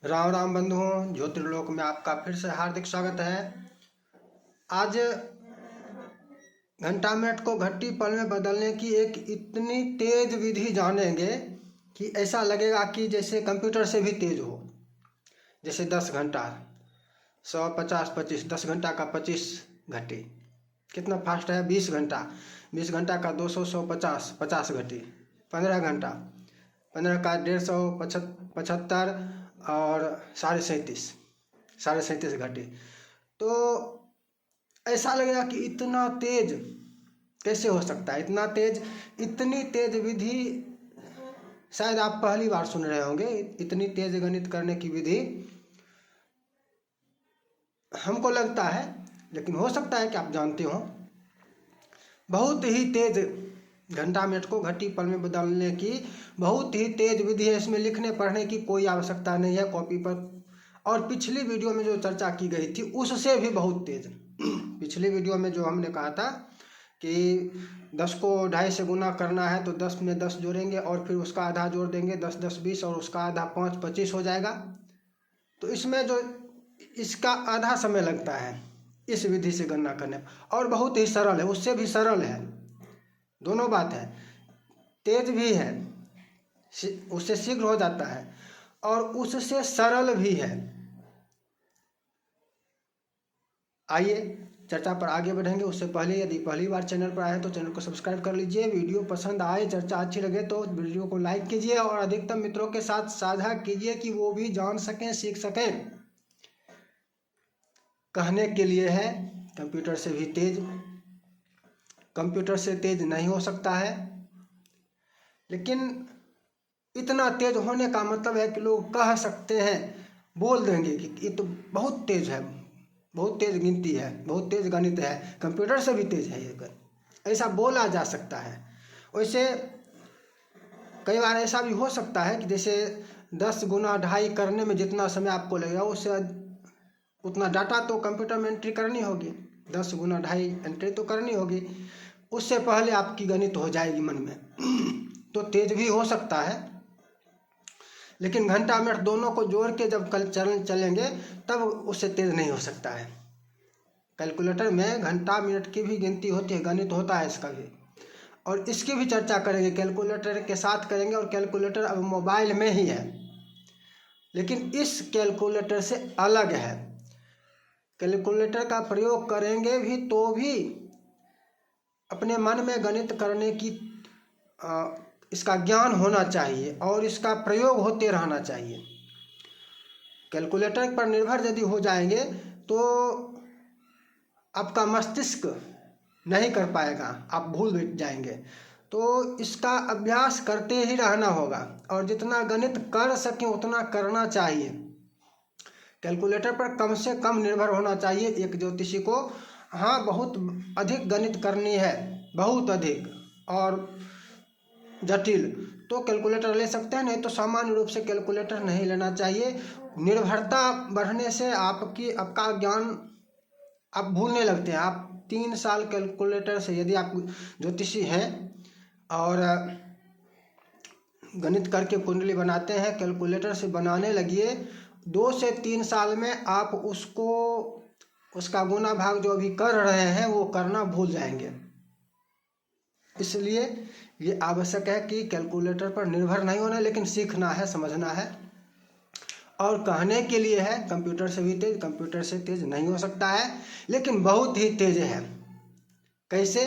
राम राम बंधुओं, ज्योतिर्लोक में आपका फिर से हार्दिक स्वागत है। आज घंटा मिनट को घट्टी पल में बदलने की एक इतनी तेज विधि जानेंगे कि ऐसा लगेगा कि जैसे कंप्यूटर से भी तेज हो। जैसे 10 घंटा 100 50 25, 10 घंटा का 25 घंटे कितना फास्ट है। 20 घंटा 20 घंटा का 200 150 50 घंटे। 15 घंटा 15 का 150 75 और 37.5 घंटे। तो ऐसा लगेगा कि इतना तेज कैसे हो सकता है। इतनी तेज विधि शायद आप पहली बार सुन रहे होंगे। इतनी तेज गणित करने की विधि हमको लगता है, लेकिन हो सकता है कि आप जानते हो। बहुत ही तेज घंटा मिनट को घट्टी पल में बदलने की बहुत ही तेज विधि है। इसमें लिखने पढ़ने की कोई आवश्यकता नहीं है कॉपी पर। और पिछली वीडियो में जो चर्चा की गई थी उससे भी बहुत तेज। पिछली वीडियो में जो हमने कहा था कि 10 को 2.5 से गुना करना है तो 10 में 10 जोड़ेंगे और फिर उसका आधा जोड़ देंगे, 10 10 20 और उसका आधा 5 25 हो जाएगा। तो इसमें जो इसका आधा समय लगता है इस विधि से गणना करने, और बहुत ही सरल है, उससे भी सरल है। दोनों बात है, तेज भी है, उससे शीघ्र हो जाता है और उससे सरल भी है। आइए चर्चा पर आगे बढ़ेंगे। उससे पहले यदि पहली बार चैनल पर आए तो चैनल को सब्सक्राइब कर लीजिए। वीडियो पसंद आए, चर्चा अच्छी लगे तो वीडियो को लाइक कीजिए और अधिकतम मित्रों के साथ साझा कीजिए कि वो भी जान सकें, सीख सकें। कहने के लिए है कंप्यूटर से भी तेज, कंप्यूटर से तेज नहीं हो सकता है, लेकिन इतना तेज होने का मतलब है कि लोग कह सकते हैं, बोल देंगे कि ये तो बहुत तेज है, बहुत तेज गिनती है, बहुत तेज गणित है, कंप्यूटर से भी तेज है ये। ऐसा बोला जा सकता है। वैसे कई बार ऐसा भी हो सकता है कि जैसे 10 गुना 2.5 करने में जितना समय आपको लगेगा उससे उतना डाटा तो कंप्यूटर में एंट्री करनी होगी। 10 गुना 2.5 एंट्री तो करनी होगी, उससे पहले आपकी गणित हो जाएगी मन में। तो तेज भी हो सकता है, लेकिन घंटा मिनट दोनों को जोड़ के जब कल चलेंगे तब उससे तेज नहीं हो सकता है। कैलकुलेटर में घंटा मिनट की भी गिनती होती है, गणित होता है इसका भी, और इसकी भी चर्चा करेंगे। कैलकुलेटर के साथ करेंगे, और कैलकुलेटर अब मोबाइल में ही है, लेकिन इस कैलकुलेटर से अलग है। कैलकुलेटर का प्रयोग करेंगे भी तो भी अपने मन में गणित करने की इसका ज्ञान होना चाहिए और इसका प्रयोग होते रहना चाहिए। कैलकुलेटर पर निर्भर यदि हो जाएंगे तो आपका मस्तिष्क नहीं कर पाएगा, आप भूल बैठ जाएंगे। तो इसका अभ्यास करते ही रहना होगा और जितना गणित कर सकें उतना करना चाहिए। कैलकुलेटर पर कम से कम निर्भर होना चाहिए एक ज्योतिषी को। हाँ, बहुत अधिक गणित करनी है, बहुत अधिक और जटिल, तो कैलकुलेटर ले सकते हैं, नहीं तो सामान्य रूप से कैलकुलेटर नहीं लेना चाहिए। निर्भरता बढ़ने से आपका ज्ञान आप भूलने लगते हैं। आप 3 साल कैलकुलेटर से, यदि आप ज्योतिषी हैं और गणित करके कुंडली बनाते हैं, कैलकुलेटर से बनाने लगिए, 2 से 3 साल में आप उसका गुना भाग जो अभी कर रहे हैं वो करना भूल जाएंगे। इसलिए ये आवश्यक है कि कैलकुलेटर पर निर्भर नहीं होना, लेकिन सीखना है, समझना है। और कहने के लिए है कंप्यूटर से भी तेज, कंप्यूटर से तेज नहीं हो सकता है, लेकिन बहुत ही तेज है। कैसे?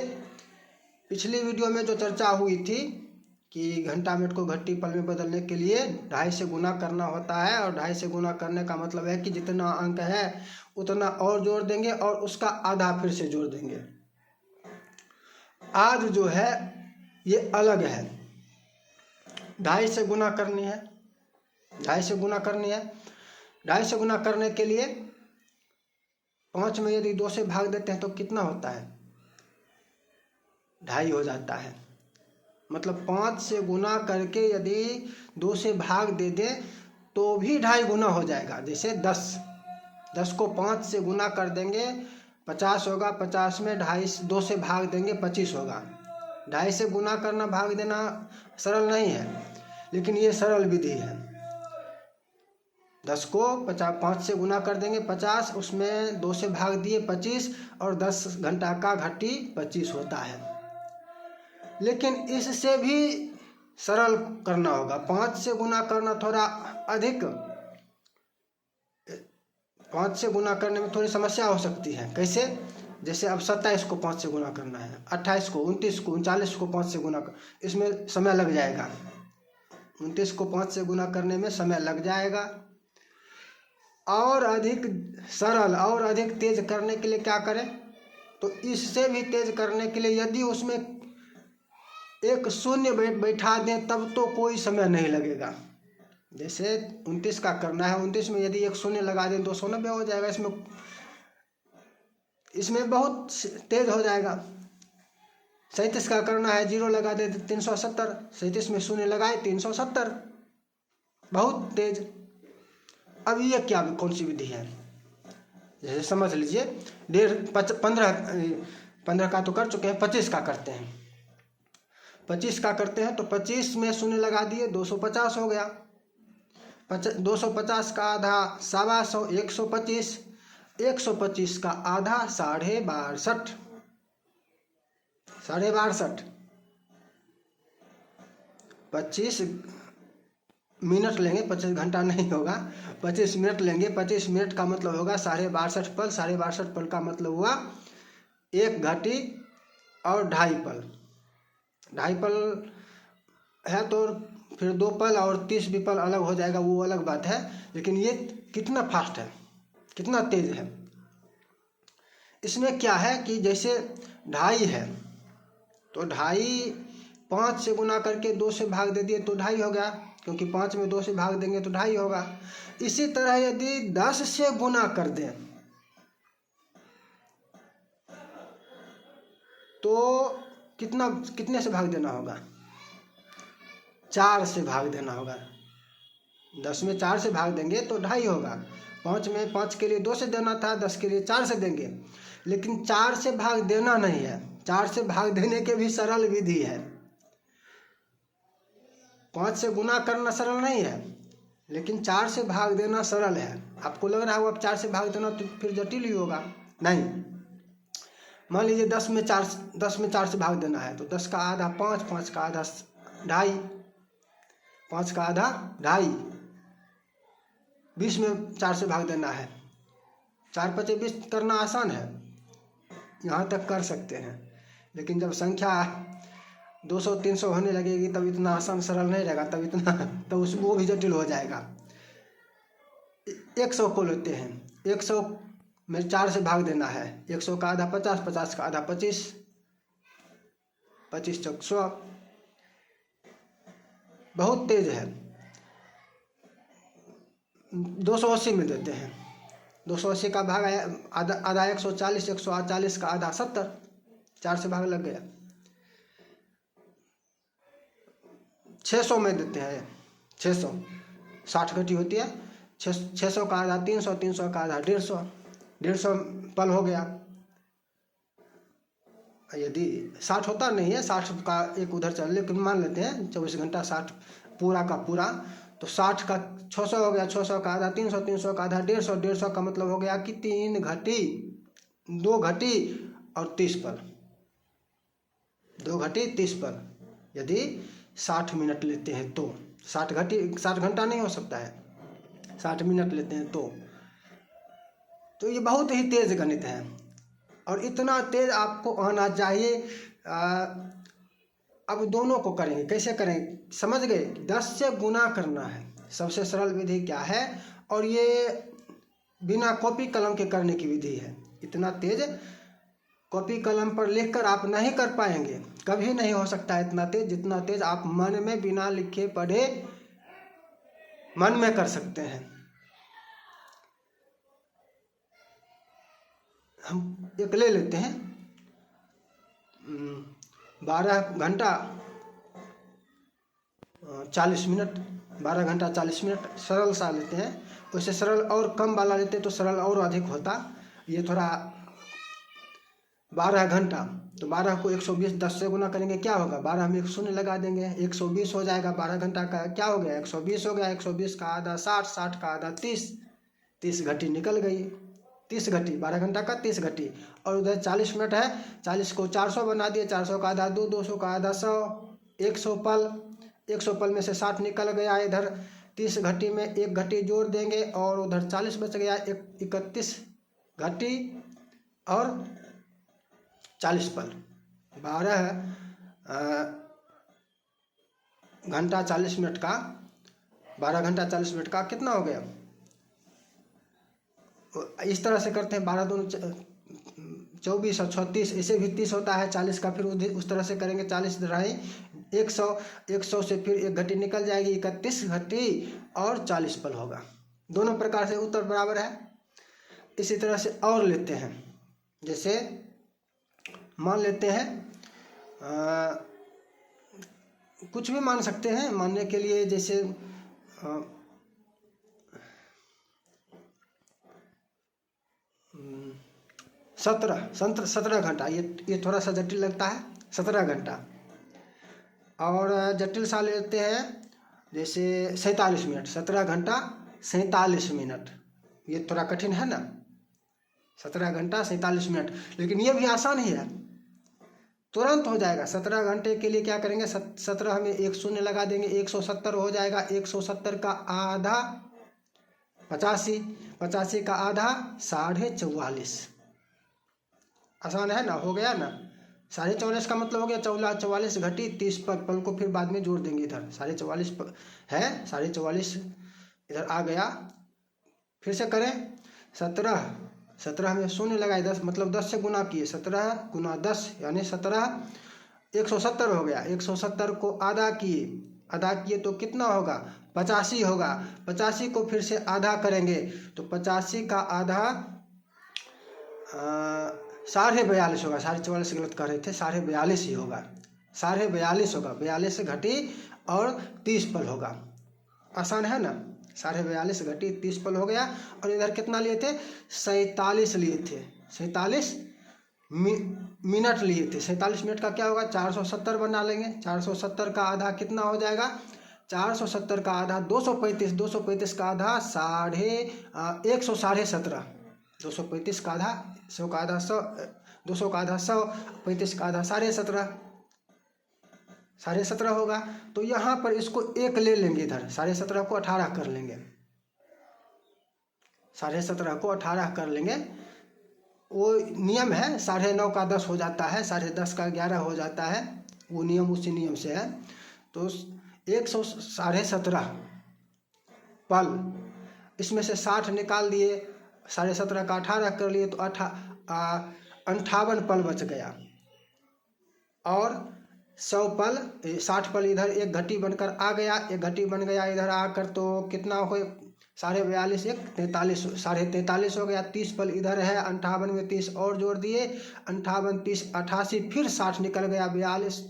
पिछली वीडियो में जो चर्चा हुई थी कि घंटा मिनट को घट्टी पल में बदलने के लिए 2.5 से गुना करना होता है, और 2.5 से गुना करने का मतलब है कि जितना अंक है उतना और जोड़ देंगे और उसका आधा फिर से जोड़ देंगे। आज जो है ये अलग है। 2.5 से गुना करनी है, 2.5 से गुना करनी है। 2.5 से गुना करने के लिए 5 में यदि 2 से भाग देते हैं तो कितना होता है? 2.5 हो जाता है। मतलब 5 से गुना करके यदि 2 से भाग दे दे तो भी 2.5 गुना हो जाएगा। जैसे 10 को 5 से गुना कर देंगे 50 होगा, 50 में 2.5 2 से भाग देंगे 25 होगा। 2.5 से गुना करना, भाग देना सरल नहीं है, लेकिन ये सरल विधि है। 10 को 5 से गुना कर देंगे 50, उसमें 2 से भाग दिए 25, और 10 घंटा का घटी 25 होता है। लेकिन इससे भी सरल करना होगा। 5 से गुना करना थोड़ा अधिक, 5 से गुना करने में थोड़ी समस्या हो सकती है। कैसे? जैसे अब 27 को 5 से गुना करना है, 28 को, 29 को, 39 को 5 से गुना कर, इसमें समय लग जाएगा। 29 को 5 से गुना करने में समय लग जाएगा। और अधिक सरल और अधिक तेज करने के लिए क्या करें? तो इससे भी तेज करने के लिए यदि उसमें एक शून्य बैठा दें तब तो कोई समय नहीं लगेगा। जैसे 29 का करना है, 29 में यदि एक शून्य लगा दें 290 हो जाएगा। इसमें बहुत तेज हो जाएगा। 37 का करना है, 0 लगा दे 370, 37 में शून्य लगाए 370, बहुत तेज। अब ये क्या कौन सी विधि है? जैसे समझ लीजिए 15 का तो कर चुके हैं, 25 का करते हैं। 25 का करते हैं तो 25 में शून्य लगा दिए 250 हो गया। 250 का आधा 125, 125, 125 का आधा 62.5, 62.5, 25 मिनट लेंगे, 25 घंटा नहीं होगा, 25 मिनट लेंगे। 25 मिनट का मतलब होगा 62.5 पल। 62.5 पल का मतलब हुआ 1 घटी और 2.5 पल। 2.5 पल है तो फिर 2 पल और 30 भी पल अलग हो जाएगा, वो अलग बात है। लेकिन ये कितना फास्ट है, कितना तेज है। इसमें क्या है कि जैसे 2.5 है तो 2.5 5 से गुना करके 2 से भाग दे दिए तो 2.5 हो गया, क्योंकि 5 में 2 से भाग देंगे तो 2.5 होगा। इसी तरह यदि 10 से गुना कर दें तो कितने से भाग देना होगा? 4 से भाग देना होगा। 10 में 4 से भाग देंगे तो 2.5 होगा। 5 में 5 के लिए 2 से देना था, 10 के लिए 4 से देंगे। लेकिन 4 से भाग देना नहीं है, 4 से भाग देने के भी सरल विधि है। 5 से गुना करना सरल नहीं है, लेकिन 4 से भाग देना सरल है। आपको लग रहा है अब 4 से भाग देना तो फिर जटिल ही होगा। नहीं, मान लीजिए 10 में 4 से भाग देना है तो 10 का आधा 5, 5 का आधा 2.5, 5 का आधा 2.5, 20 में 4 से भाग देना है। 4 5 20 करना आसान है, यहाँ तक कर सकते हैं। लेकिन जब संख्या 200 300 होने लगेगी तब इतना आसान सरल नहीं रहेगा, तब वो भी जटिल हो जाएगा। 100 को लेते हैं, 100 में 4 से भाग देना है। 100 का आधा 50, 50 का आधा 25, 25 चौक 100, बहुत तेज है। 280 में देते हैं, 280 का भाग आधा 140, 140 का आधा 70, 4 से भाग लग गया। 600 में देते हैं, 600 60 घटी होती है। 600 का आधा 300, 300 का आधा 150, 150 पल हो गया। यदि 60 होता नहीं है, 60 का एक उधर चल, लेकिन मान लेते हैं 24 घंटा 60 पूरा का पूरा, तो 60 का 600 हो गया। 600 का आधा 300, 300 का आधा 150, 150 का मतलब हो गया कि 3 घटी 2 घटी और 30 पल, 2 घटी 30 पल। यदि 60 मिनट लेते हैं तो 60 घंटा नहीं हो सकता है, 60 मिनट लेते हैं तो ये बहुत ही तेज गणित है। और इतना तेज आपको आना चाहिए। अब दोनों को करेंगे, कैसे करें समझ गए? 10 से गुना करना है, सबसे सरल विधि क्या है, और ये बिना कॉपी कलम के करने की विधि है। इतना तेज कॉपी कलम पर लिखकर आप नहीं कर पाएंगे, कभी नहीं हो सकता है इतना तेज, जितना तेज आप मन में बिना लिखे पढ़े मन में कर सकते हैं। हम एक ले लेते हैं, 12 घंटा 40 मिनट, 12 घंटा 40 मिनट सरल सा लेते हैं। उससे सरल और कम वाला लेते तो सरल और अधिक होता। ये थोड़ा 12 घंटा, तो 12 को 120 10 से गुना करेंगे क्या होगा, 12 में एक शून्य लगा देंगे, 120 हो जाएगा। 12 घंटा का क्या हो गया, 120 हो गया। 120 का आधा 60, 60 का आधा 30, 30 घटी निकल गई, 30 घटी 12 घंटा का 30 घटी। और उधर 40 मिनट है, 40 को 400 बना दिए, 400 का आधा 2, 200 का आधा 100, 100 पल, 100 पल में से 60 निकल गया। इधर 30 घटी में एक घटी जोड़ देंगे और उधर 40 बच गया, 31 घटी और 40 पल। 12 घंटा 40 मिनट का, 12 घंटा 40 मिनट का कितना हो गया। इस तरह से करते हैं, 12 दूनी 24 और 36, ऐसे भी 30 होता है। 40 का फिर उस तरह से करेंगे, 40 रही 100, 100 से फिर एक घटी निकल जाएगी, 31 घटी और 40 पल होगा। दोनों प्रकार से उत्तर बराबर है। इसी तरह से और लेते हैं, जैसे मान लेते हैं कुछ भी मान सकते हैं मानने के लिए, जैसे 17 घंटा, ये थोड़ा सा जटिल लगता है, 17 घंटा। और जटिल सा लेते हैं जैसे 47 मिनट, 17 घंटा 47 मिनट, ये थोड़ा कठिन है ना, 17 घंटा 47 मिनट। लेकिन ये भी आसान ही है, तुरंत हो जाएगा। 17 घंटे के लिए क्या करेंगे, 17 में एक शून्य लगा देंगे, 170 हो जाएगा। 170 का आधा 85, 85 का आधा 44.5, आसान है ना, हो गया ना। 44.5 का मतलब हो गया 44 घटी 30 पल को फिर बाद में जोड़ देंगे। इधर 44.5 है, 44.5 इधर आ गया। फिर से करें, 17 में शून्य लगाए, 10 मतलब 10 से गुना किए, 17 गुना 10 यानी 17, 170 हो गया। 170 को आधा किए तो कितना होगा, 85 होगा। 85 को फिर से आधा करेंगे तो 85 का आधा 42.5 होगा। 44.5 गलत कर रहे थे, 42.5 ही होगा, 42.5 होगा। 42 घटी और 30 पल होगा, आसान है ना। 42.5 घटी 30 पल हो गया। और इधर कितना लिए थे, 47 लिए थे, 47 मिनट लिए थे। 47 मिनट का क्या होगा, 470 बना लेंगे। 470 का आधा कितना हो जाएगा, 470 का आधा 235, 235 का आधा 117, 235 का आधा 100 का आधा 100, 200 का आधा 100, 35 का आधा 17.5 होगा। तो यहाँ पर इसको एक ले लेंगे, इधर 17.5 को 18 कर लेंगे, 17.5 को 18 कर लेंगे। वो नियम है, 9.5 का 10 हो जाता है, 10.5 का 11 हो जाता है, वो नियम उसी नियम से है। तो 117 पल, इसमें से 60 निकाल दिए, 17.5 का 18 कर लिए तो 58 पल बच गया। और 100 पल, 60 पल इधर एक घटी बनकर आ गया, एक घटी बन गया इधर आकर, तो कितना हो, 42.5 1 43, 43.5 हो गया। 30 पल इधर है, 58 में 30 और जोड़ दिए, 58 30 88, फिर 60 निकल गया, 42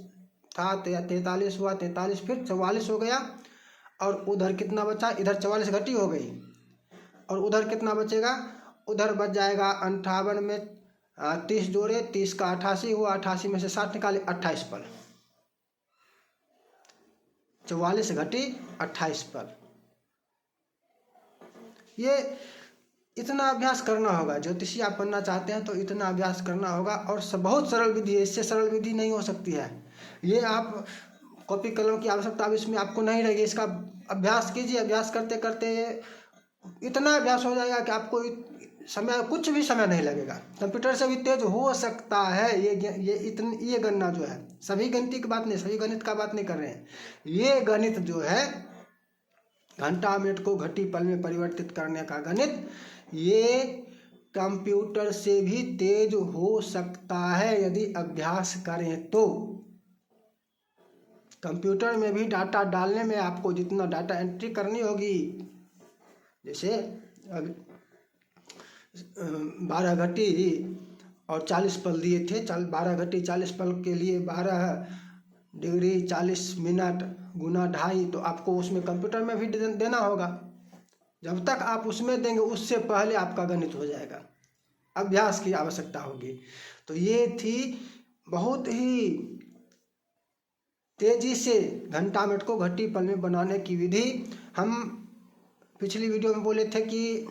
था 43 हुआ, 43 फिर 44 हो गया। और उधर कितना बचा, इधर 44 घटी हो गई और उधर कितना बचेगा, उधर बच जाएगा 58 में 30 जोड़े, 30 का 88 हुआ, 88 में से 60 निकाले, 28 पल, 44 घटी 28 पल। ये इतना अभ्यास करना होगा, ज्योतिषी आप बनना चाहते हैं तो इतना अभ्यास करना होगा। और बहुत सरल विधि है, इससे सरल विधि नहीं हो सकती है। ये आप कॉपी कलम की आवश्यकता अब इसमें आपको नहीं रहेगी, इसका अभ्यास कीजिए। अभ्यास करते करते इतना अभ्यास हो जाएगा कि आपको समय, कुछ भी समय नहीं लगेगा। कंप्यूटर से भी तेज हो सकता है ये गणना जो है, सभी गणित की बात नहीं, सभी गणित का बात नहीं कर रहे हैं। ये गणित जो है, घंटा मिनट को घटी पल में परिवर्तित करने का गणित, ये कंप्यूटर से भी तेज हो सकता है यदि अभ्यास करें तो। कंप्यूटर में भी डाटा डालने में आपको जितना डाटा एंट्री करनी होगी, जैसे 12 घटी और 40 पल दिए थे, 12 घटी 40 पल के लिए 12 डिग्री 40 मिनट गुना 2.5, तो आपको उसमें कंप्यूटर में भी देना होगा। जब तक आप उसमें देंगे उससे पहले आपका गणित हो जाएगा। अभ्यास की आवश्यकता होगी। तो ये थी बहुत ही तेजी से घंटा मिनट को घटी पल में बनाने की विधि। हम पिछली वीडियो में बोले थे कि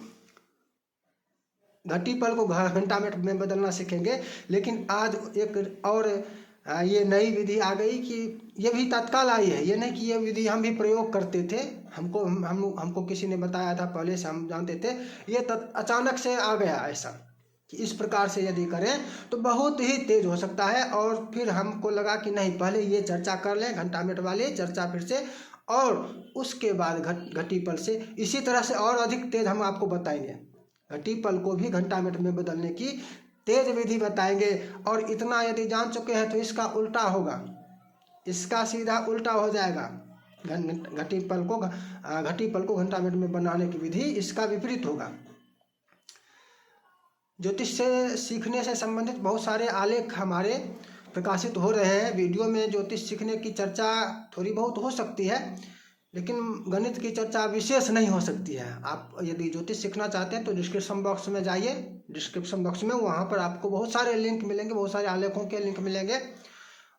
घटी पल को घंटा मिनट में बदलना सीखेंगे, लेकिन आज एक और ये नई विधि आ गई कि ये भी तत्काल आई है। ये नहीं कि ये विधि हम भी प्रयोग करते थे, हमको किसी ने बताया था, पहले से हम जानते थे। ये अचानक से आ गया ऐसा कि इस प्रकार से यदि करें तो बहुत ही तेज हो सकता है। और फिर हमको लगा कि नहीं, पहले ये चर्चा कर लें, घंटा मिनट वाली चर्चा फिर से, और उसके बाद घटी पल से इसी तरह से और अधिक तेज हम आपको बताएंगे। घटी पल को भी घंटा मिनट में बदलने की तेज विधि बताएंगे। और इतना यदि जान चुके हैं तो इसका उल्टा होगा, इसका सीधा उल्टा हो जाएगा। घटी पल को घंटा मिनट में बनाने की विधि इसका विपरीत होगा। ज्योतिष से सीखने से संबंधित बहुत सारे आलेख हमारे प्रकाशित हो रहे हैं। वीडियो में ज्योतिष सीखने की चर्चा थोड़ी बहुत हो सकती है, लेकिन गणित की चर्चा विशेष नहीं हो सकती है। आप यदि ज्योतिष सीखना चाहते हैं तो डिस्क्रिप्शन बॉक्स में जाइए, डिस्क्रिप्शन बॉक्स में वहाँ पर आपको बहुत सारे लिंक मिलेंगे, बहुत सारे आलेखों के लिंक मिलेंगे,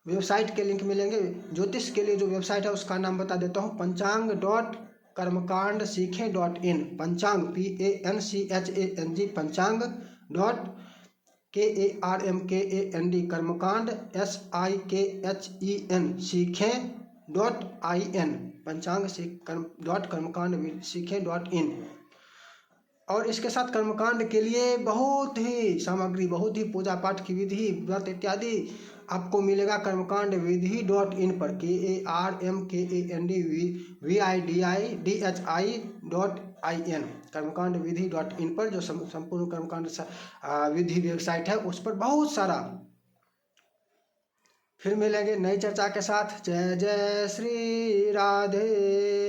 वेबसाइट के लिंक मिलेंगे। ज्योतिष के लिए जो वेबसाइट है उसका नाम बता देता हूँ, panchang.कर्मकांड-सीखें.in। पंचांग PANCHANG पंचांग.KARMKAND कर्मकांड SIKHEN सीखें.IN पंचांग.कर्मकांड-सीखें.in। और इसके साथ कर्मकांड के लिए बहुत ही सामग्री, बहुत ही पूजा पाठ की विधि, व्रत इत्यादि आपको मिलेगा कर्मकांड-विधि.in पर, KARMKANDVIDI.HI.IN कर्मकांड-विधि.in पर, जो संपूर्ण कर्मकांड विधि वेबसाइट है, उस पर बहुत सारा। फिर मिलेंगे नई चर्चा के साथ। जय जय श्री राधे।